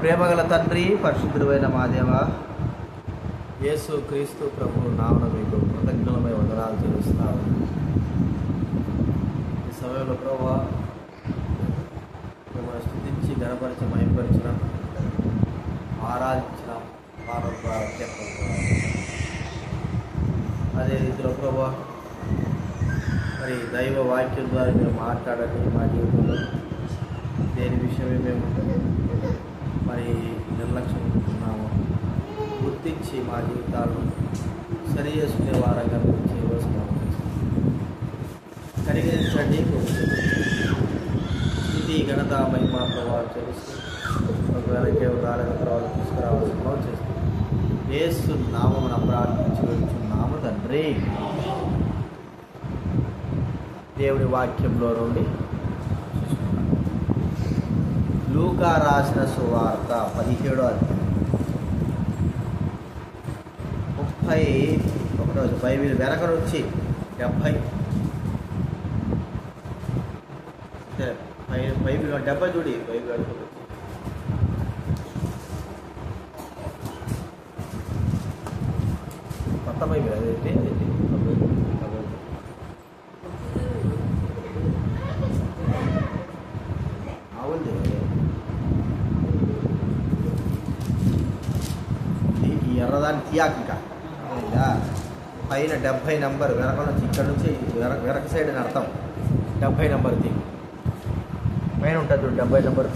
ప్రేమగల తండ్రి, పరిశుద్ధుడైన మా దేవ యేసు క్రీస్తు ప్రభు నామమున మీకు కృతజ్ఞతలమై వందనాలు చెల్లిస్తున్నాము. ఈ సమయంలో ప్రభువా మిమ్మల్ని స్తుతించి గణపరిచి మహిమపరిచిన ఆరాధించిన అదే రీతిలో ప్రభువా మరి దైవ వాక్యం ద్వారా మేము మాట్లాడండి. మా జీవితంలో దేని విషయమే మేము మరి నిర్లక్ష్యం ఉంటున్నాము గుర్తించి మా జీవితాలను సరి చేసుకునే వారంగా మేము చేయవలసిన కనికరించండి. స్థితి ఘనత మహిమ ప్రభావం చెల్లిస్తూ ఒకవేళ కేవలం తర్వాత తీసుకురావాల్సిన చేస్తుంది. యేసు నామమున ప్రార్థించి వెళ్తున్నాము తండ్రి. దేవుడి వాక్యంలో నుండి లూకా రాసిన సువార్త 17వ అధ్యాయం 31 బైబిల్ వెనక నుంచి 70 బైబిల్ 70 చూడి బైబిల్ వెనక నుంచి కొత్త బైబిల్ అదేంటి అవుంది. ఈ ఎర్రదాన్ని తీయాక పైన 70 నెంబర్ వెనక నుంచి ఇక్కడ నుంచి వెనక సైడ్ అని అర్థం. 70 నెంబర్ తీ పైన ఉంటుంది చూడు 70 నెంబర్.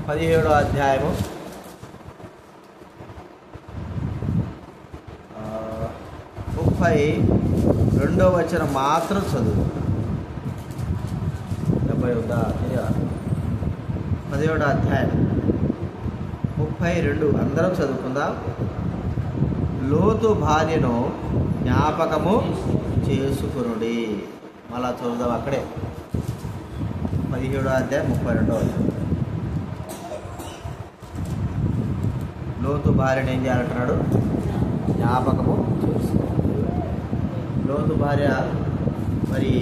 పదిహేడో అధ్యాయము 32వ వచనం మాత్రం చదువు. 70 ఉందా? 17వ అధ్యాయం 32 అందరం చదువుకుందాం. లోతు భార్యను జ్ఞాపకము చేసుకునుడి. మళ్ళా చదువుదాం అక్కడే 17వ అధ్యాయం 32వ వచనం. లోతు భార్యను ఏం చేయాలంటున్నాడు? జ్ఞాపకము చేసుకో. లోతు భార్య మరి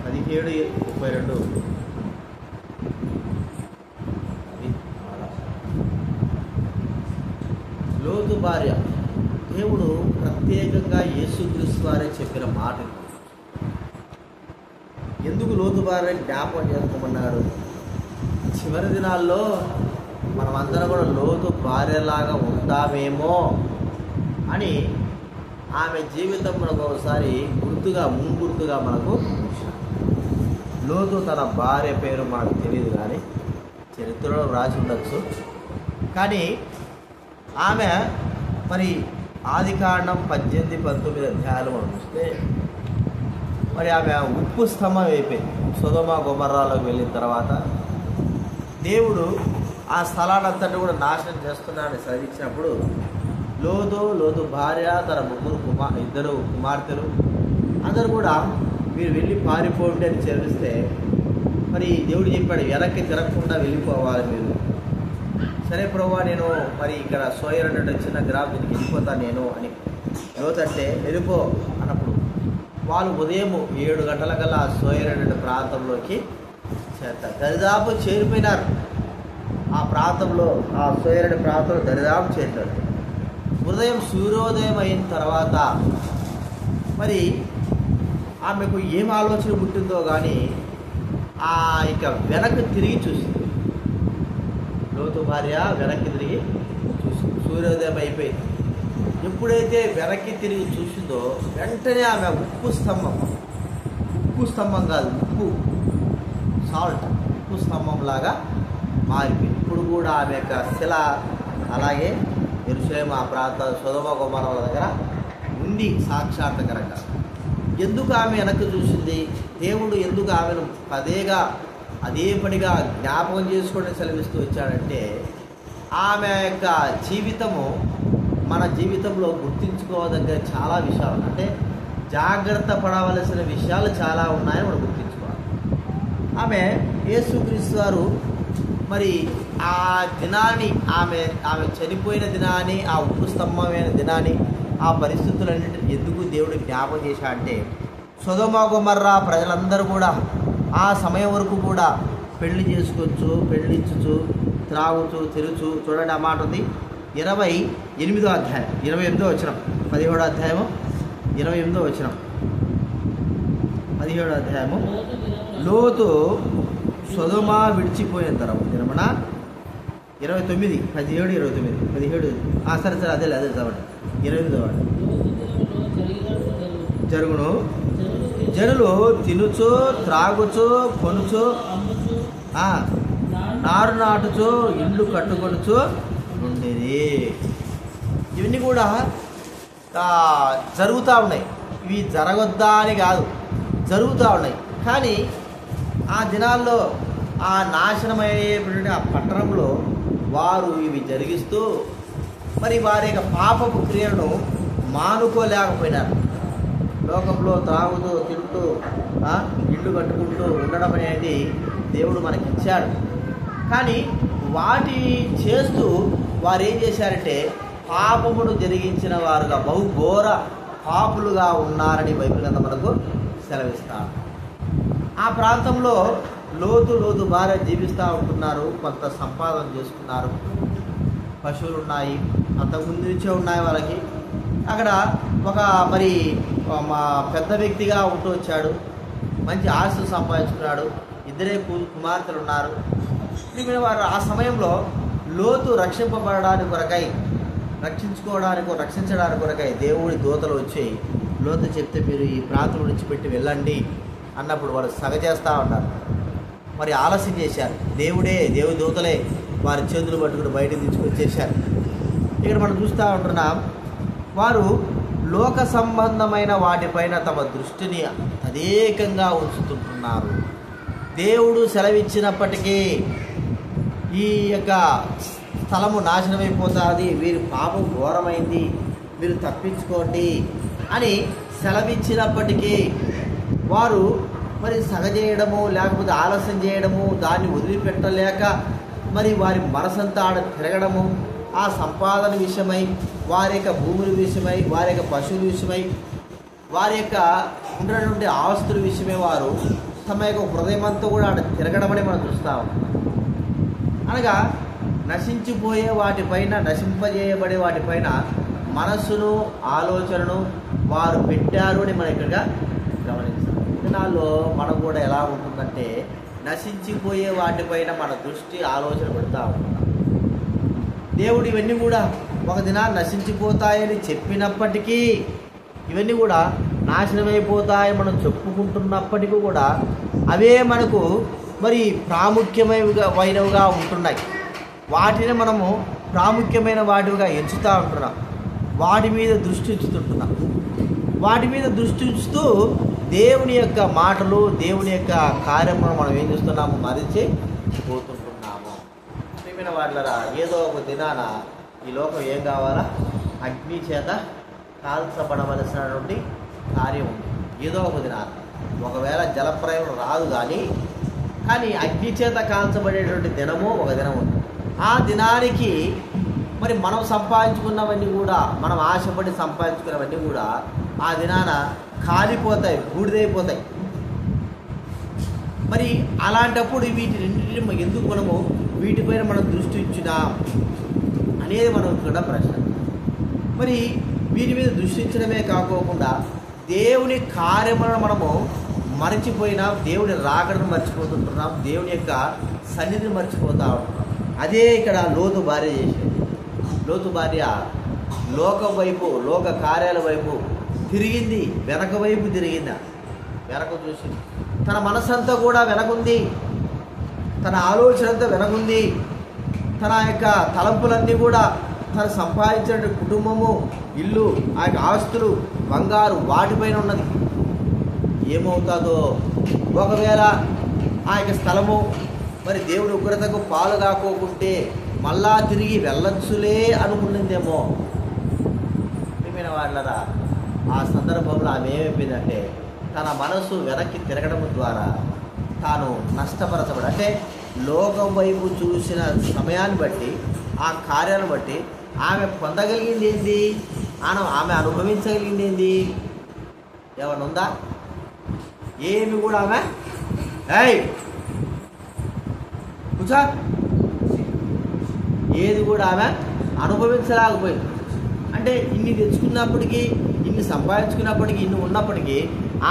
17:32 లోతు భార్య దేవుడు ప్రత్యేకంగా యేసుక్రీస్తు వారే చెప్పిన మాట. ఎందుకు లోతు భార్య జ్ఞాపకం చేసుకోమన్నారు? చివరి దినాల్లో మనమందరం కూడా లోతు భార్యలాగా ఉంటామేమో అని ఆమె జీవితం మనకు ఒకసారి ముంగుర్తుగా మనకు లోతు తన భార్య పేరు మనకు తెలియదు, కానీ చరిత్రలో రాసి ఉండొచ్చు. కానీ ఆమె మరి ఆదికాండం 18-19 అధ్యాయాలు మనం చూస్తే మరి ఆమె ఉప్పు స్తంభం అయిపోయింది. సొదొమ గొమొర్రాలోకి వెళ్ళిన తర్వాత దేవుడు ఆ స్థలాన్నంతటి కూడా నాశనం చేస్తున్నాడని సెలవిచ్చినప్పుడు లోతు భార్య తన ఇద్దరు కుమార్తెలు అందరూ కూడా మీరు వెళ్ళి పారిపోండి అని చెల్లిస్తే మరి దేవుడు చెప్పాడు వెనక్కి తిరగకుండా వెళ్ళిపోవాలి మీరు. సరే ప్రభువా, నేను మరి ఇక్కడ సోయర్ అనే చిన్న గ్రామం దీనికి వెళ్ళిపోతాను నేను అని లోతు అంటే వెళ్ళిపో అన్నప్పుడు వాళ్ళు ఉదయం 7 గంటలకల్లా ఆ సోయర్ అనే ప్రాంతంలోకి చేస్తారు. దరిదాపు చేరిపోయినారు. ఆ ప్రాంతంలో ఆ సోయర్ అనే ప్రాంతంలో దరిదాపు చేరినారు. ఉదయం సూర్యోదయం అయిన తర్వాత మరి ఆమెకు ఏం ఆలోచన పుట్టిందో కానీ ఇక వెనక్కి తిరిగి చూసింది. లోతు భార్య వెనక్కి తిరిగి చూసింది. సూర్యోదయం అయిపోయింది. ఎప్పుడైతే వెనక్కి తిరిగి చూసిందో వెంటనే ఆమె ఉప్పు స్తంభం కాదు, ఉప్పు స్తంభం లాగా మారిపోయింది. ఇప్పుడు కూడా ఆమె యొక్క శిల అలాగే యెరూషలేము ఆ ప్రాంత సొదొమ గొమొర్రాల దగ్గర ఉంది సాక్షాత్కరంగా. ఎందుకు ఆమె వెనక్కి చూసింది? దేవుడు ఎందుకు ఆమెను అదే పనిగా జ్ఞాపకం చేసుకొని సెలవిస్తూ వచ్చాడంటే ఆమె యొక్క జీవితము మన జీవితంలో గుర్తించుకోదగ్గ చాలా విషయాలు, అంటే జాగ్రత్త పడవలసిన విషయాలు చాలా ఉన్నాయని మనం గుర్తించుకోవాలి. ఆమె యేసుక్రీస్తు వారు మరి ఆ దినాన్ని ఆమె చనిపోయిన దినాన్ని, ఆ ఉప్పు స్తంభమైన దినాన్ని, ఆ పరిస్థితులన్నింటినీ ఎందుకు దేవుడు జ్ఞాపకం చేశా అంటే సొదొమ గొమొర్రా ప్రజలందరూ కూడా ఆ సమయం వరకు కూడా పెళ్లి చేసుకోవచ్చు, పెళ్ళించు, త్రాగుచు తిరుచు. చూడండి ఆ మాట ఉంది 28వ అధ్యాయం 28వ వచనం, 17వ అధ్యాయము 28వ వచనం, 17వ అధ్యాయము. లోతు సొదొమ విడిచిపోయిన తర్వాత దినమున 29, 17, 29, 17. సరే అదే చదవండి. 28వ జరుగును, జనులు తినుచు త్రాగుచు కొనుచు నారు నాటుచు ఇండ్లు కట్టుకొనుచు ఉండేది. ఇవన్నీ కూడా జరుగుతూ ఉన్నాయి. ఇవి జరగొద్దా అని కాదు, జరుగుతూ ఉన్నాయి. కానీ ఆ దినాల్లో ఆ నాశనమయ్యేటువంటి ఆ పట్టణంలో వారు ఇవి జరిగిస్తూ మరి వారి యొక్క పాపపు క్రియలను మానుకోలేకపోయినారు. లోకంలో త్రాగుతూ తింటూ ఇల్లు కట్టుకుంటూ ఉండడం అనేది దేవుడు మనకిచ్చాడు. కానీ వాటి చేస్తూ వారు ఏం చేశారంటే పాపమును జరిగించిన వారుగా బహుఘోర పాపులుగా ఉన్నారని బైబిల్ గ్రంథం మనకు సెలవిస్తారు. ఆ ప్రాంతంలో లోతు భార్య జీవిస్తూ ఉంటున్నారు, కొంత సంపాదన చేసుకున్నారు, పశువులు ఉన్నాయి, అంతకుముందు నుంచే ఉన్నాయి వాళ్ళకి. అక్కడ ఒక మరి పెద్ద వ్యక్తిగా ఉంటూ వచ్చాడు, మంచి ఆస్తులు సంపాదించుకున్నాడు, 2 కుమార్తెలు ఉన్నారు. వారు ఆ సమయంలో లోతు రక్షించడానికి కొరకై దేవుడి దూతలు వచ్చి లోతు చెప్తే మీరు ఈ ప్రాంతం విడిచిపెట్టి వెళ్ళండి అన్నప్పుడు వారు సగ చేస్తూ ఉన్నారు. మరి ఆలస్యం చేశారు. దేవుడి దూతలే వారి చేతులు పట్టుకుని బయటకు తీసుకొచ్చేశారు. ఇక్కడ మనం చూస్తూ ఉంటున్నాం, వారు లోక సంబంధమైన వాటిపైన తమ దృష్టిని తదేకంగా ఉంచుతుంటున్నారు. దేవుడు సెలవిచ్చినప్పటికీ ఈ యొక్క స్థలము నాశనమైపోతుంది, వీరి పాపం ఘోరమైంది, మీరు తప్పించుకోండి అని సెలవిచ్చినప్పటికీ వారు మరి సగజేయడము లేకపోతే ఆలస్యం చేయడము, దాన్ని వదిలిపెట్టలేక మరి వారి మనసంతా ఆడ తిరగడము, ఆ సంపాదన విషయమై, వారి యొక్క భూముల విషయమై, వారి యొక్క పశువుల విషయమై, వారి యొక్క ఉన్నటువంటి ఆస్తుల విషయమై వారు తమ యొక్క హృదయమంతా కూడా ఆడ తిరగడమని మనం చూస్తాము. అనగా నశించిపోయే వాటిపైన, నశింపజేయబడే వాటిపైన మనస్సును ఆలోచనను వారు పెట్టారు అని మనం ఇక్కడ గమనిస్తాం. దినాల్లో మనం కూడా ఎలా ఉంటుందంటే నశించిపోయే వాటిపైన మన దృష్టి ఆలోచన పెడతా ఉంటాం. దేవుడు ఇవన్నీ కూడా ఒక దినాన్ని నశించిపోతాయని చెప్పినప్పటికీ, ఇవన్నీ కూడా నాశనమైపోతాయని మనం చెప్పుకుంటున్నప్పటికీ కూడా అవే మనకు మరి ప్రాముఖ్యమైనవిగా ఉంటున్నాయి. వాటిని మనము ప్రాముఖ్యమైన వాటిగా ఎంచుతూ ఉంటున్నాం, వాటి మీద దృష్టి ఉంచుతుంటున్నాం. వాటి మీద దృష్టి ఉంచుతూ దేవుని యొక్క మాటలు, దేవుని యొక్క కార్యములను మనం ఏం చేస్తున్నాము, మరిచి పోతుంటున్నాము. ప్రియమైన వాళ్ళరా, ఏదో ఒక దినాన ఈ లోకం ఏం కావాలా, అగ్ని చేత కాల్చబడవలసినటువంటి కార్యం ఉంది. ఏదో ఒక దినాన, ఒకవేళ జలప్రయం రాదు కానీ అగ్ని చేత కాల్చబడేటువంటి దినము ఒక దినం ఉంది. ఆ దినానికి మరి మనం సంపాదించుకున్నవన్నీ కూడా, మనం ఆశపడి సంపాదించుకున్నవన్నీ కూడా ఆ దినాన కాలిపోతాయి, బూడిదైపోతాయి. మరి అలాంటప్పుడు వీటిని ఎందుకు మనము వీటిపైన మనం దృష్టి ఇచ్చినాం అనేది మనం ఇక్కడ ప్రశ్న. మరి వీటి మీద దృష్టి ఇచ్చడమే కాకోకుండా దేవుని కార్యములను మనము మర్చిపోయినాం, దేవుని రాకడను మర్చిపోతుంటున్నాం, దేవుని యొక్క సన్నిధిని మర్చిపోతూ ఉంటున్నాం. అదే ఇక్కడ లోతు భార్య చేసేది. లోతు భార్య లోకం వైపు, లోక కార్యాల వైపు తిరిగింది, వెనక వైపు తిరిగింది, వెనక చూసింది. తన మనసంతా కూడా వెనకుంది, తన ఆలోచన అంతా వెనకుంది, తన యొక్క తలంపులన్నీ కూడా తను సంపాదించిన కుటుంబము, ఇల్లు, ఆ యొక్క ఆస్తులు, బంగారు వాటిపైన ఉన్నది. ఏమవుతుందో, ఒకవేళ ఆ యొక్క స్థలము మరి దేవుని ఉగ్రతకు పాలు కాకోకుంటే మళ్ళా తిరిగి వెళ్ళొచ్చులే అనుకున్నదేమో. ప్రియమైన వాళ్ళరా, ఆ సందర్భంలో ఆమె ఏమైపోయిందంటే తన మనసు వెనక్కి తిరగడం ద్వారా తాను నష్టపరచబడి, అంటే లోకం వైపు చూసిన సమయాన్ని బట్టి, ఆ కార్యాలను బట్టి ఆమె పొందగలిగింది ఏంది, ఆమె అనుభవించగలిగింది ఏంది, ఏమన్నా ఉందా? ఏమి కూడా ఆమె ఏయ్ కూర్చో ఏది కూడా ఆమె అనుభవించలేకపోయింది. అంటే ఇన్ని తెచ్చుకున్నప్పటికీ, ఇన్ని సంపాదించుకున్నప్పటికీ, ఇన్ని ఉన్నప్పటికీ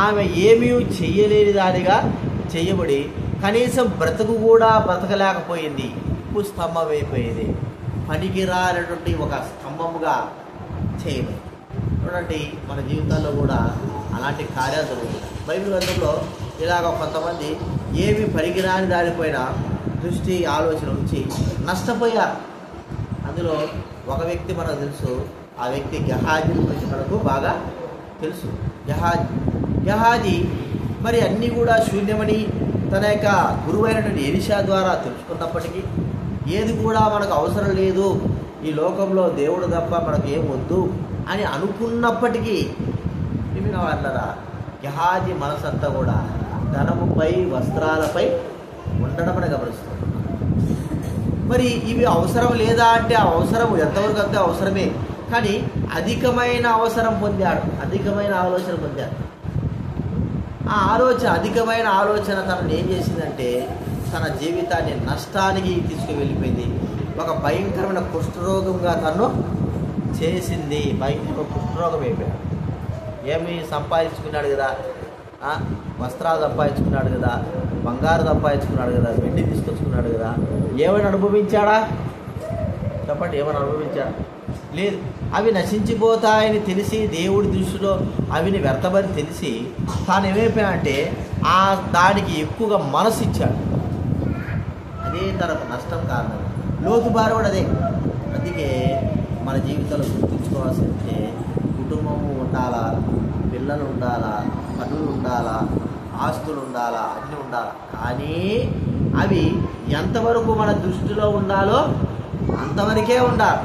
ఆమె ఏమీ చెయ్యలేని దానిగా చెయ్యబడి కనీసం బ్రతుకు కూడా బ్రతకలేకపోయింది. ఉప్పు స్తంభం అయిపోయేది, పనికిరానటువంటి ఒక స్తంభముగా చేయబడి. చూడండి, మన జీవితాల్లో కూడా అలాంటి కార్యాలు జరుగుతాయి. బైబిల్ గ్రంథంలో ఇలాగ కొంతమంది ఏమి పనికిరాని దానిపైన దృష్టి ఆలోచన ఉంచి నష్టపోయారు. అందులో ఒక వ్యక్తి మనకు తెలుసు. ఆ వ్యక్తి గెహాజీ గురించి మనకు బాగా తెలుసు. గెహాజీ మరి అన్నీ కూడా శూన్యమని తన యొక్క గురువైనటువంటి ఎలీషా ద్వారా తెలుసుకున్నప్పటికీ, ఏది కూడా మనకు అవసరం లేదు, ఈ లోకంలో దేవుడు తప్ప మనకు ఏం వద్దు అని అనుకున్నప్పటికీ, విన్న వాళ్ళరా గెహాజీ మనసంతా కూడా ధనముపై, వస్త్రాలపై ఉండడం అని గమనిస్తుంది. మరి ఇవి అవసరం లేదా అంటే ఆ అవసరం ఎంతవరకు అంతే అవసరమే, కానీ అధికమైన అవసరం పొందాడు, అధికమైన ఆలోచన పొందాడు. ఆ అధికమైన ఆలోచన తనను ఏం చేసిందంటే తన జీవితాన్ని నష్టానికి తీసుకువెళ్ళిపోయింది. ఒక భయంకరమైన కుష్ఠరోగంగా తను చేసింది. భయంకరమైన కుష్ఠరోగం అయిపోయాడు. ఏమి సంపాదించుకున్నాడు కదా, వస్త్రాలు సంపాదించుకున్నాడు కదా, బంగారు సంపాదించుకున్నాడు కదా, వెండి తీసుకొచ్చుకున్నాడు కదా, ఏమైనా అనుభవించాడా చెప్పండి? ఏమైనా అనుభవించాడా? లేదు. అవి నశించిపోతాయని తెలిసి, దేవుడి దృష్టిలో అవిని వ్యర్థమని తెలిసి తాను ఏమైపోయాడంటే దానికి ఎక్కువగా మనసు ఇచ్చాడు. అదే తనకు నష్టం కారణం. లోతు బారి కూడా అదే. అందుకే మన జీవితంలో గుర్తుంచుకోవాల్సిందే, కుటుంబము ఉండాలా, పిల్లలు ఉండాలా, పనులు ఉండాలా, ఆస్తులు ఉండాలా, అన్నీ ఉండాలా, కానీ అవి ఎంతవరకు మన దృష్టిలో ఉండాలో అంతవరకే ఉండాలి.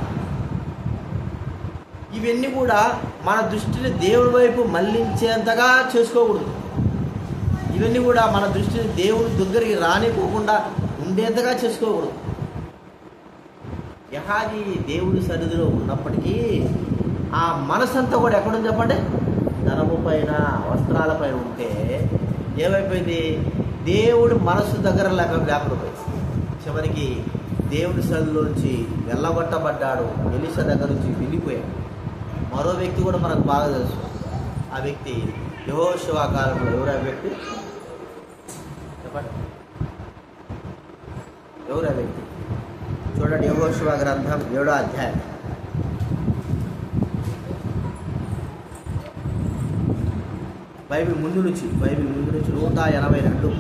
ఇవన్నీ కూడా మన దృష్టిని దేవుడి వైపు మళ్లించేంతగా చేసుకోకూడదు. ఇవన్నీ కూడా మన దృష్టిని దేవుడి దగ్గరికి రానిపోకుండా ఉండేంతగా చేసుకోకూడదు. గెహాజీ దేవుడి సన్నిధిలో ఉన్నప్పటికీ ఆ మనసంతా కూడా ఎక్కడుంది చెప్పండి? ధనము పైన, వస్త్రాలపైన ఉంటే ఏమైపోయింది? దేవుడి మనసు దగ్గర లేకుండా పోయింది. చివరికి దేవుడి సన్నిధిలోంచి వెళ్ళగొట్టబడ్డాడు. ఎలీషా దగ్గర నుంచి వెళ్ళిపోయాడు. మరో వ్యక్తి కూడా మనకు బాగా తెలుసు. ఆ వ్యక్తి యెహోషువ కాలంలో. ఎవరు ఆ వ్యక్తి చెప్పండి? ఎవరు ఆ వ్యక్తి? చూడండి, యెహోషువ గ్రంథం 7వ అధ్యాయం. బైబిల్ ముందు నుంచి 182.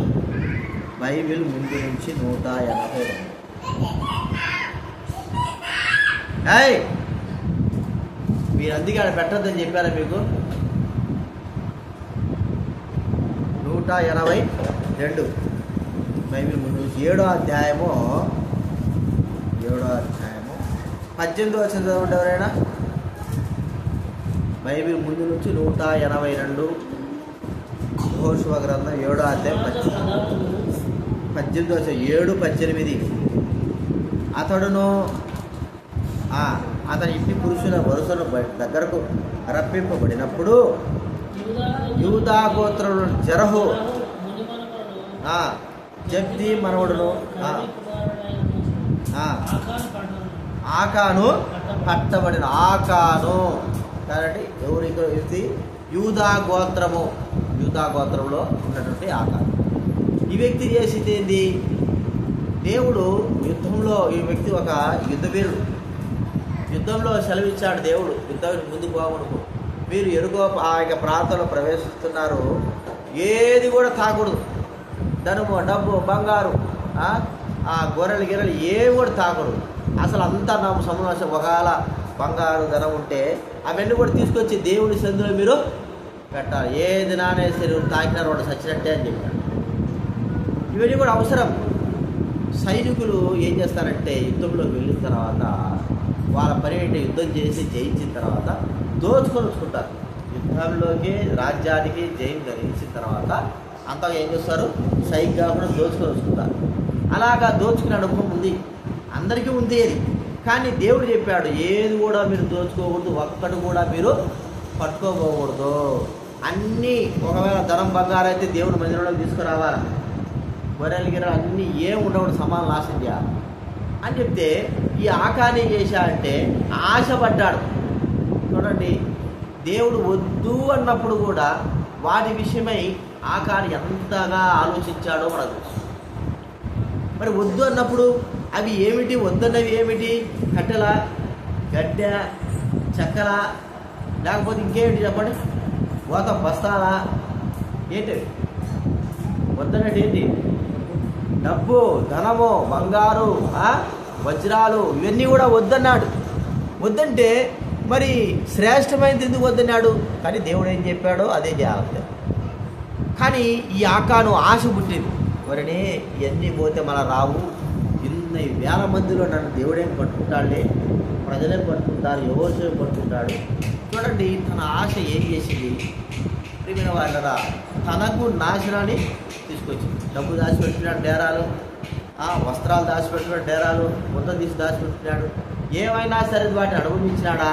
బైబిల్ ముందు నుంచి 182. మీరు అందుకే ఆడ పెట్టద్దని చెప్పారా మీకు? 182 బైబిల్ ముందు నుంచి 7వ అధ్యాయము 18వ వచనం చదవండి ఎవరైనా. బైబిల్ ముందు నుంచి 182 యెహోషువ గ్రంథం 7వ అధ్యాయం 18వ వచనం. 7:18. అతడును అతని ఇంటి పురుషుల వరుసను దగ్గరకు రప్పింపబడినప్పుడు యూదా గోత్రములు జెరహు, జబ్ది మనవడును ఆకాను పట్టబడిన. ఆకాను కాబట్టి ఎవరు వ్యక్తి? యూదా గోత్రంలో ఉన్నటువంటి ఆకాను. ఈ వ్యక్తి చేసింది ఏంది? దేవుడు యుద్ధంలో, ఈ వ్యక్తి ఒక యుద్ధ వీరుడు. యుద్ధంలో సెలవిచ్చాడు దేవుడు, యుద్ధం ముందుకు పోవనుకో, మీరు ఎరుగో ఆ యొక్క ప్రాంతంలో ప్రవేశిస్తున్నారు, ఏది కూడా తాకూడదు. ధనము, డబ్బు, బంగారు, ఆ గొర్రెలు గిర్రెలు ఏవి కూడా తాకూడదు. అసలు అంతా నా సమస్య. ఒకవేళ బంగారు, ధనం ఉంటే అవన్నీ కూడా తీసుకొచ్చి దేవుడి సందులో మీరు పెట్టాలి. ఏది నానేసరి తాకినారు వాడు చచ్చినట్టే అని చెప్పాడు. ఇవన్నీ కూడా అవసరం. సైనికులు ఏం చేస్తారంటే యుద్ధంలోకి వెళ్ళిన తర్వాత వాళ్ళ పని ఏంటి? యుద్ధం చేసి జయించిన తర్వాత దోచుకొని వచ్చుకుంటారు. యుద్ధంలోకి, రాజ్యానికి జయం జరిగించిన తర్వాత అంతా ఏం చేస్తారు? సైకి కాకుండా దోచుకొని వచ్చుకుంటారు. అలాగా దోచుకునే అనుభవం ఉంది, అందరికీ ఉంది అది. కానీ దేవుడు చెప్పాడు, ఏది కూడా మీరు దోచుకోకూడదు, ఒక్కటి కూడా మీరు పట్టుకోకూడదు. అన్నీ ఒకవేళ ధనం బంగారం అయితే దేవుని మందిరంలోకి తీసుకురావాలా, గొర్రెలు గిర్రెలు అన్నీ ఏం ఉండకూడదు, సమానం నాశనం చేయాలి అని చెప్తే ఈ ఆకాన్ ఏం చేశాడంటే ఆశపడ్డాడు. చూడండి, దేవుడు వద్దు అన్నప్పుడు కూడా వాటి విషయమై ఆకాన్ ఎంతగా ఆలోచించాడో మనకు తెలుసు. మరి వద్దు అన్నప్పుడు అవి ఏమిటి, వద్దన్నవి ఏమిటి? కట్టెల, గడ్డ, చెక్కల, లేకపోతే ఇంకేమిటి చెప్పండి, పోత బస్తాలా, ఏంటి వద్దన్నట్టు? ఏంటి? డబ్బు, ధనము, బంగారు, వజ్రాలు, ఇవన్నీ కూడా వద్దన్నాడు. వద్దంటే మరి శ్రేష్టమైనది ఎందుకు వద్దన్నాడు? కానీ దేవుడు ఏం చెప్పాడో అదే చేయాలి. కానీ ఈ ఆకాను ఆశ పుట్టింది, మరినే ఇవన్నీ పోతే మన రావు, ఇన్ని వేల మందిలో నన్ను దేవుడేం పట్టుకుంటాడులే, ప్రజలే పట్టుకుంటారు, ఎవరు పట్టుకుంటాడు. చూడండి, తన ఆశ ఏం చేసింది? ప్రియమైన వాళ్ళరా, తనకు నాశనాన్ని తీసుకొచ్చింది. డబ్బు దాచిపెట్టినాడు డేరాలు, వస్త్రాలు దాచిపెట్టినాడు డేరాలు, మొత్తం తీసి దాచిపెట్టినాడు. ఏమైనా సరే వాటిని అనుభవించినాడా?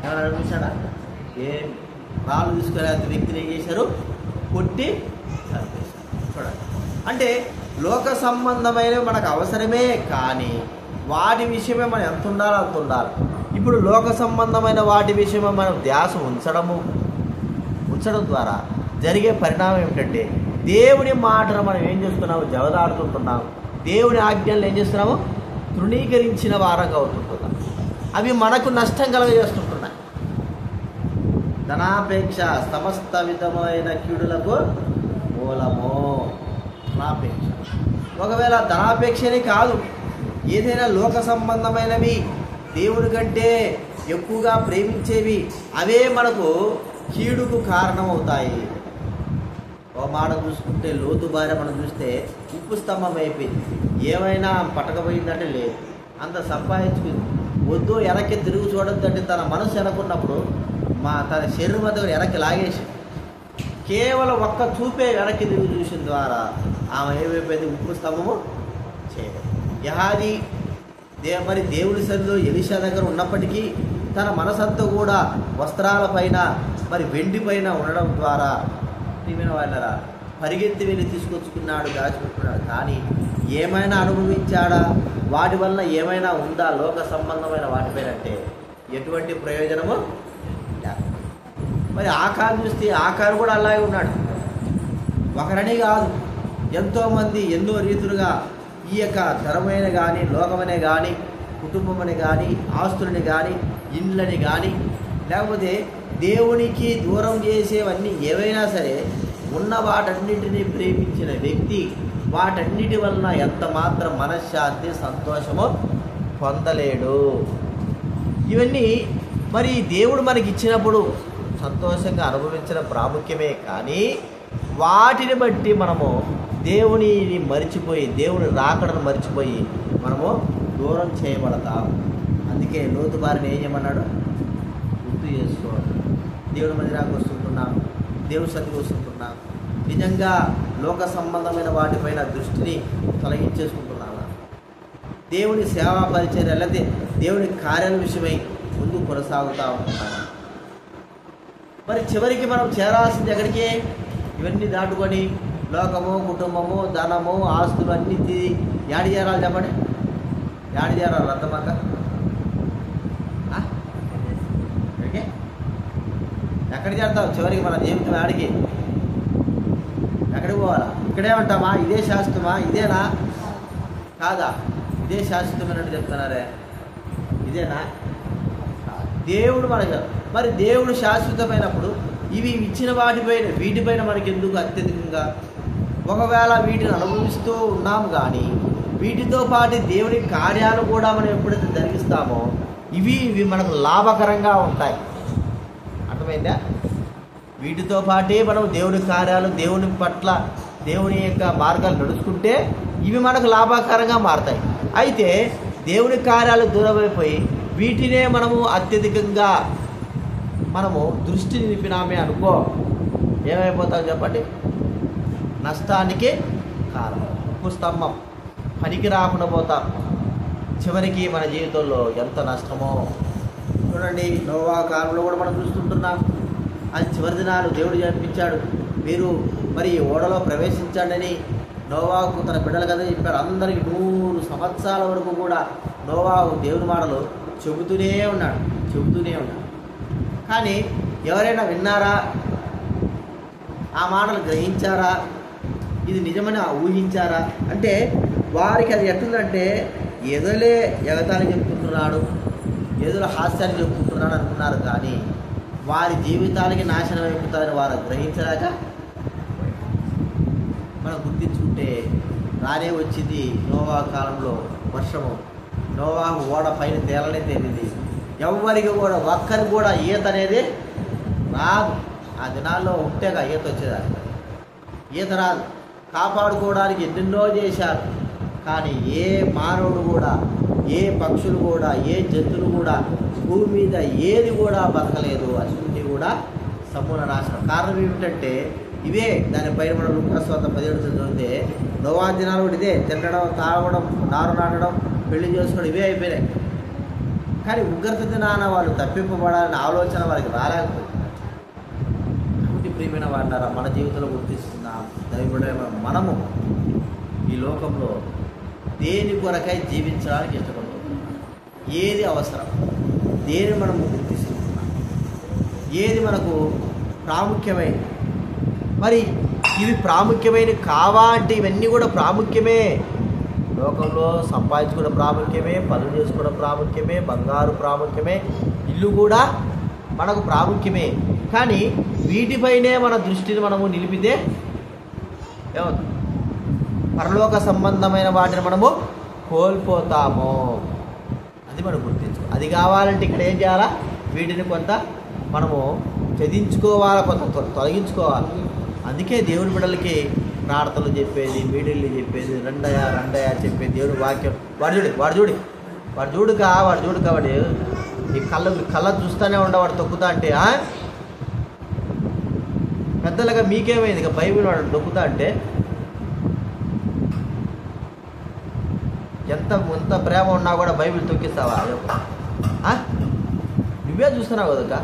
ఏమైనా అనుభవించాడా? ఏం రాళ్ళు తీసుకునే వ్యక్తిని ఏం చేశారు? కొట్టి చంపేశారు. చూడండి, అంటే లోక సంబంధమైనవి మనకు అవసరమే, కానీ వాటి విషయమే మనం ఎంత ఉండాలో అంత ఉండాలి. ఇప్పుడు లోక సంబంధమైన వాటి విషయమే మనం ధ్యాస ఉంచడం ద్వారా జరిగే పరిణామం ఏమిటంటే దేవుని మాటను మనం ఏం చేస్తున్నాము? జవదాడుతుంటున్నాము. దేవుని ఆజ్ఞలు ఏం చేస్తున్నాము? తృణీకరించిన వారంగా అవుతుంటున్నాం. అవి మనకు నష్టం కలగజేస్తుంటున్నాయి. ధనాపేక్ష సమస్త విధమైన కీడులకు మూలము. ధనాపేక్ష, ఒకవేళ ధనాపేక్షనే కాదు, ఏదైనా లోక సంబంధమైనవి దేవుడి కంటే ఎక్కువగా ప్రేమించేవి అవే మనకు కీడుకు కారణమవుతాయి. ఒక మాట చూసుకుంటే లోతు భార్య మనం చూస్తే ఉప్పు స్తంభం అయిపోయింది. ఏమైనా పట్టకపోయిందంటే లేదు, అంత సంపాదించుకుంది. వద్దు వెనక్కి తిరుగు చూడొద్దంటే తన మనసు వెనక్కున్నప్పుడు తన శరీరం అంతా వెనక్కి లాగేసి కేవలం ఒక్క చూపే వెనక్కి తిరిగి చూసిన ద్వారా ఆమె ఏమైపోయింది? ఉప్పు స్తంభము చేయలేదు. యహాది మరి దేవుడి సన్నిధిలో ఎలీషా దగ్గర ఉన్నప్పటికీ తన మనసంతా కూడా వస్త్రాలపైన మరి వెండి పైన ఉండడం ద్వారా ప్రియమైన వాళ్ళరా పరిగెత్తి వెళ్ళి తీసుకొచ్చుకున్నాడు, దాచిపెట్టుకున్నాడు. కానీ ఏమైనా అనుభవించాడా? వాటి వల్ల ఏమైనా ఉందా లోక సంబంధమైన వాటిపైన అంటే ఎటువంటి ప్రయోజనము? మరి ఆకారు చూస్తే ఆకారు కూడా అలాగే ఉన్నాడు. ఒకరని కాదు, ఎంతోమంది ఎన్నో రీతులుగా ఈ యొక్క ధనమైన కానీ, లోకమనే కానీ, కుటుంబమని కానీ, ఆస్తులని కానీ, ఇండ్లని కానీ, లేకపోతే దేవునికి దూరం చేసేవన్నీ ఏవైనా సరే ఉన్న వాటన్నిటినీ ప్రేమించిన వ్యక్తి వాటన్నిటి వలన ఎంత మాత్రం మనశ్శాంతి, సంతోషమో పొందలేడు. ఇవన్నీ మరి దేవుడు మనకి ఇచ్చినప్పుడు సంతోషంగా అనుభవించడం ప్రాముఖ్యమే, కానీ వాటిని బట్టి మనము దేవునిని మరిచిపోయి, దేవుని రాకడను మరిచిపోయి మనము దూరం చేయబడతాం. అందుకే లోతు భార్యను ఏం చేయమన్నాడు? గుర్తు చేసుకోవాలి. దేవుని మందిరానికి వస్తుంటున్నాం, దేవుని సన్నిధికి వస్తుంటున్నాం, నిజంగా లోక సంబంధమైన వాటిపైన దృష్టిని తొలగించేసుకుంటున్నాను. దేవుని సేవా పరిచర్య లేకపోతే దేవుని కార్యాల విషయమై ముందు కొనసాగుతూ ఉంటున్నాను. మరి చివరికి మనం చేరాల్సింది ఎక్కడికి? ఇవన్నీ దాటుకొని లోకము, కుటుంబము, ధనము, ఆస్తులు అన్నీ యాడి చేరాలి చెప్పండి? యాడి చేరాలి? అర్థమాక ఎక్కడికి చేస్తావు? చివరికి మన జీవితం ఆడికి ఎక్కడికి పోవాలా? ఇక్కడే ఉంటామా? ఇదే శాశ్వతమా? ఇదేనా? కాదా? ఇదే శాశ్వతమైనట్టు చెప్తున్నారే, ఇదేనా? దేవుడు మనకు మరి దేవుడు శాశ్వతమైనప్పుడు ఇవి ఇచ్చిన వీటిపైన మనకి ఎందుకు అత్యధికంగా? ఒకవేళ వీటిని అనుభవిస్తూ ఉన్నాం, కానీ వీటితో పాటు దేవుని కార్యాలు కూడా మనం ఎప్పుడైతే జరిగిస్తామో ఇవి మనకు లాభకరంగా ఉంటాయి. అర్థమైందా? వీటితో పాటే మనం దేవుని కార్యాలు, దేవుని పట్ల, దేవుని యొక్క మార్గాలు నడుచుకుంటే ఇవి మనకు లాభకరంగా మారుతాయి. అయితే దేవుని కార్యాలు దూరమైపోయి వీటినే మనము అత్యధికంగా మనము దృష్టి నిలిపినామే అనుకో, ఏమైపోతాం చెప్పండి? నష్టానికి కారణం. ఉప్పు స్తంభం పనికి రాకుండా పోతాం. చివరికి మన జీవితంలో ఎంత నష్టమో చూడండి. నోవా కాలంలో కూడా మనం చూస్తుంటున్నాం. అది చివరి దినాలు దేవుడు చెప్పించాడు, మీరు మరి ఓడలో ప్రవేశించండి నోవాహుకు తన బిడ్డలు కదా చెప్పాడు. అందరికీ 100 సంవత్సరాల వరకు కూడా నోవాహు దేవుని మాటలు చెబుతూనే ఉన్నాడు. కానీ ఎవరైనా విన్నారా? ఆ మాటలు గ్రహించారా? ఇది నిజమని ఊహించారా? అంటే వారికి అది ఎట్లుందంటే ఎదలే ఎగతాళి చెప్పుకుంటున్నాడు, ఎదురు హాస్యాన్ని చెప్పుకుంటున్నాడు అనుకున్నారు. కానీ వారి జీవితాలకి నాశనం అయిపోతుందని వారు గ్రహించలేక మనం గుర్తించుకుంటే రానే వచ్చింది నోవాహు కాలంలో వర్షము. నోవాహు ఓడ పైన తేలనే తేలింది. ఎవరికి కూడా ఒక్కరికి కూడా ఈత అనేది రాదు. ఆ దినాల్లో ఉంటేగా ఈత వచ్చేదాన్ని, ఈత రాదు. కాపాడుకోవడానికి ఎన్నెన్నో చేశారు. కానీ ఏ మానవుడు కూడా, ఏ పక్షులు కూడా, ఏ జంతువులు కూడా, భూమి మీద ఏది కూడా బతకలేదు. అన్నీ కూడా సమూల నాశనం. కారణం ఏమిటంటే ఇవే. దానిపైన మనం లూకాసు 17 చదివితే నోవాహు దినాలు కూడా ఇదే. తినడం, తాగడం, నారు నాటడం, పెళ్లి చేసుకోవడం ఇవే అయిపోయినాయి. కానీ ఉగ్రత దినాన వాళ్ళు తప్పింపబడాలనే ఆలోచన వారికి రాలేకపోయింది. కాబట్టి ప్రియమైన వాడారా, మన జీవితంలో గుర్తిస్తున్నాం దైవమైన మనము ఈ లోకంలో దేని కొరకై జీవించడానికి ఇష్టపడుతున్నాం, ఏది అవసరం, దేని మనము గుర్తిస్తున్నాం, ఏది మనకు ప్రాముఖ్యమైనది. మరి ఇవి ప్రాముఖ్యమైనవి కావా అంటే ఇవన్నీ కూడా ప్రాముఖ్యమే. లోకంలో సంపాదించుకోవడం ప్రాముఖ్యమే, పనులు చేసుకోవడం ప్రాముఖ్యమే, బంగారు ప్రాముఖ్యమే, ఇల్లు కూడా మనకు ప్రాముఖ్యమే. కానీ వీటిపైనే మన దృష్టిని మనము నిలిపితే ఏమవుతుంది? పరలోక సంబంధమైన వాటిని మనము కోల్పోతాము. అది మనం గుర్తించుకో. అది కావాలంటే ఇక్కడ ఏం చేయాలా? వీటిని కొంత మనము త్యజించుకోవాలి, కొంత తొలగించుకోవాలి. అందుకే దేవుని బిడ్డలకి ప్రార్థనలు చెప్పేది, మీడిల్ని చెప్పేది, రండయా చెప్పేది దేవుడు వాక్యం. వాడు చూడు కాబట్టి ఈ కళ్ళ చూస్తూనే ఉండవాడు తొక్కుతా అంటే. పెద్దలుగా మీకేమైంది? ఇక బైబిల్ వాడు తొక్కుతా అంటే ఎంత ప్రేమ ఉన్నా కూడా బైబిల్ తొక్కిస్తావా? నువ్వే చూస్తున్నావు కదక్క,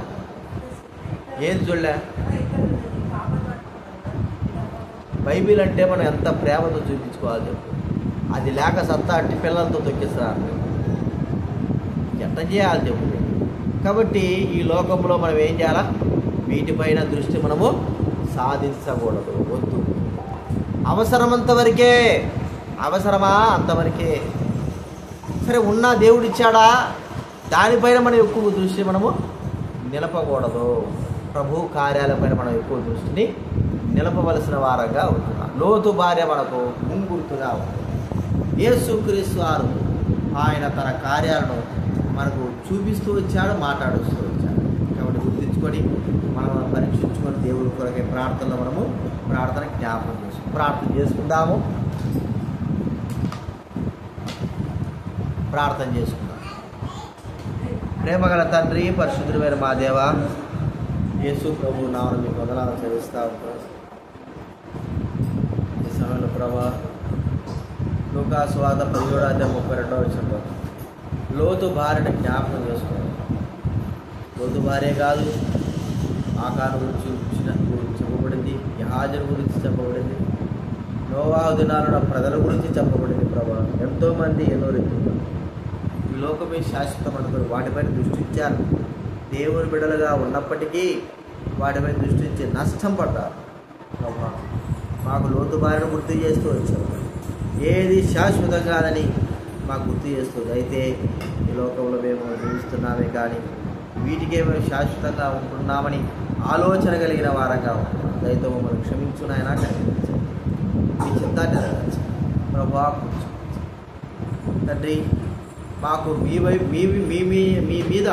ఏది చూడలే. బైబిల్ అంటే మనం ఎంత ప్రేమతో చూపించుకోవాలి చెప్పు. అది లేక సత్తా అట్టి పిల్లలతో తొక్కిస్తారు. ఎంత చేయాలి చెప్పు. కాబట్టి ఈ లోకంలో మనం ఏం చేయాలా? వీటిపైన దృష్టి మనము సాధించకూడదు. వద్దు. అవసరమంతవరకే. అవసరమా అంతవరకే. సరే, ఉన్న దేవుడు ఇచ్చాడా, దానిపైన మనం ఎక్కువ దృష్టి మనము నిలపకూడదు. ప్రభు కార్యాలపైన మనం ఎక్కువ దృష్టిని నిలపవలసిన వారంగా ఉంటున్నాం. లోతు భార్య మనకు ముంగుర్తుగా ఉంది. యేసుక్రీస్తు వారు ఆయన తన కార్యాలను మనకు చూపిస్తూ వచ్చాడు, మాట్లాడుతూ వచ్చాడు. కాబట్టి గుర్తించుకొని మనం పరీక్షించుకొని దేవుడి కొరకే ప్రార్థనలో మనము ప్రార్థన చేసుకుందాము. ప్రార్థన చేసుకుందాం. ప్రేమగల తండ్రి, పరిశుద్ధుడైన మా దేవ, యేసు ప్రభు నామమున మీకు వందనాలు చెల్లిస్తా ఉంటాం. ఈ సమయంలో ప్రభా, లూకాసు వార్త 17:32 లోతు భార్యను జ్ఞాపకం చేసుకోవాలి. లోతు భార్య కాదు, ఆకాను గురించి చెప్పబడింది, యహాజరు గురించి చెప్పబడింది, నోవాహు దినాలలో ప్రజల గురించి చెప్పబడింది. ప్రభా, ఎంతోమంది ఎన్నో రీతులు ఈ లోకమే శాశ్వతం అనుకుని వాటిపైన దృష్టించారు. దేవుని బిడ్డలుగా ఉన్నప్పటికీ వాటిపై దృష్టించి నష్టం పడ్డారు. ప్రభా, మాకు లోతు భార్యను గుర్తు చేస్తూ వచ్చారు. ఏది శాశ్వతం కాదని మాకు గుర్తు చేస్తుంది. అయితే ఈ లోకంలో మేము జీవిస్తున్నామే కానీ వీటికే మేము శాశ్వతంగా ఉంటున్నామని ఆలోచన కలిగిన వారంగా ఉంటున్నాం. దయతో మమ్మల్ని క్షమించునైనా కనిపించండి. మీ చిత్తాన్ని నెరవేర్చండి ప్రభా. తండ్రి, మాకు మీ మీద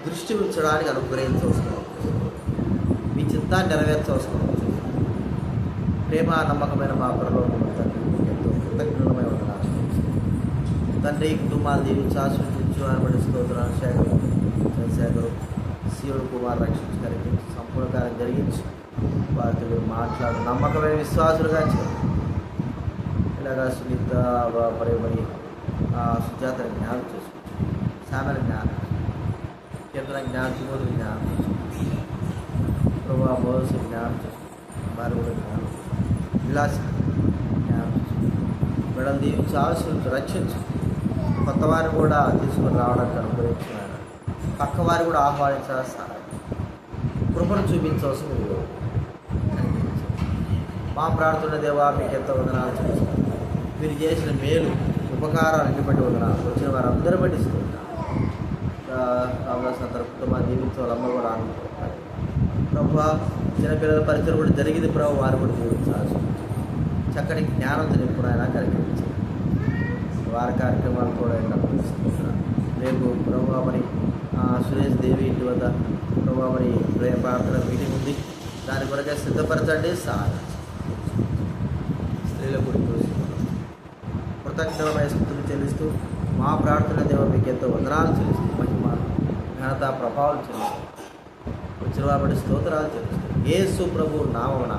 దృష్టి ఉంచడానికి అనుగ్రహించవలసిన మీ చిత్తాన్ని నెరవేర్చవలసిన ప్రేమ నమ్మకమైన మా పరలోకము తండ్రి, ఎంతో కృతజ్ఞతమై ఉంటున్నారు తండ్రి. కుటుంబాలు దీవించి ఆశీర్వదించు. అనబడి స్తోత్రాలు చంద్రశేఖరు శివుడు కుమార్ రక్షించి కనిపించి సంపూర్ణ కార్యం జరిగించి వారితో మాట్లాడు నమ్మకమైన విశ్వాసులుగా ఇలాగా సునీత మరి సుజాత జ్ఞానం చేసుకుంటాం. సామెల జ్ఞానం, కీర్తన జ్ఞానం, సుమోదు జ్ఞానం ప్రభు మోసు జ్ఞానం వారు కూడా జ్ఞానం విలాస జ్ఞానం వీళ్ళని దీవించి ఆశీర్వించు రక్షించు కొత్త వారిని కూడా తీసుకొని రావడానికి అనుగ్రహించినారు పక్క వారు కూడా ఆహ్వానించాలి సహాయం కృపను చూపించవలసిన మీరు మా ప్రార్థన దేవా మీకు ఎంత వందనాలు చేస్తాను మీరు చేసిన మేలు ఉపకారాలు బట్టి వందనాలు వచ్చిన వారు అందరూ బట్టి ఇస్తున్నారు కావాల్సిన కుటుంబాన్ని దీవించాలి అమ్మ కూడా అనుకుంటున్నారు ప్రభు చిన్నపిల్లల పరిచయం కూడా జరిగింది ప్రభు వారు కూడా దీవించాల్సి చక్కటి జ్ఞానం తెలియకుండా ఆయన కలిగించారు వారి కార్యక్రమాలు కూడా నిర్వహిస్తున్నారు రేపు ప్రభు మరి సురేష్ దేవి ఇంటి వద్ద ప్రభు మరి ప్రేమ ప్రార్థన మీటింగ్ ఉంది దాని కొరకే సిద్ధపరచండి సహాయం స్త్రీల గురించి కృతజ్ఞతమైన స్థుతులు చెల్లిస్తూ మా ప్రార్థన దేవ మీకు ఎంతో వందనాలు చెల్లిస్తూ మహిమ ఘనత ప్రభావాలు చెల్లిస్తూ వచ్చిన వారి స్తోత్రాలు చెల్లిస్తూ యేసు ప్రభు నామమున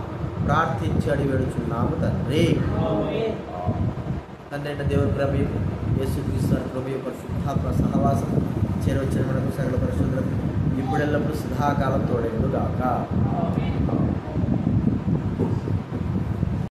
ప్రార్థించి అడిగి వేడుచున్నాము తండ్రి తండ్రి అంటే దేవుని ప్రభు యేసు క్రీస్తు ప్రభు యొక్క శుద్ధాత్మ సహవాసం చేరవచ్చిన మనకు సకల పరిశుద్ధులకు ఇప్పుడెల్లప్పుడు సదాకాలం తోడేందుగాక.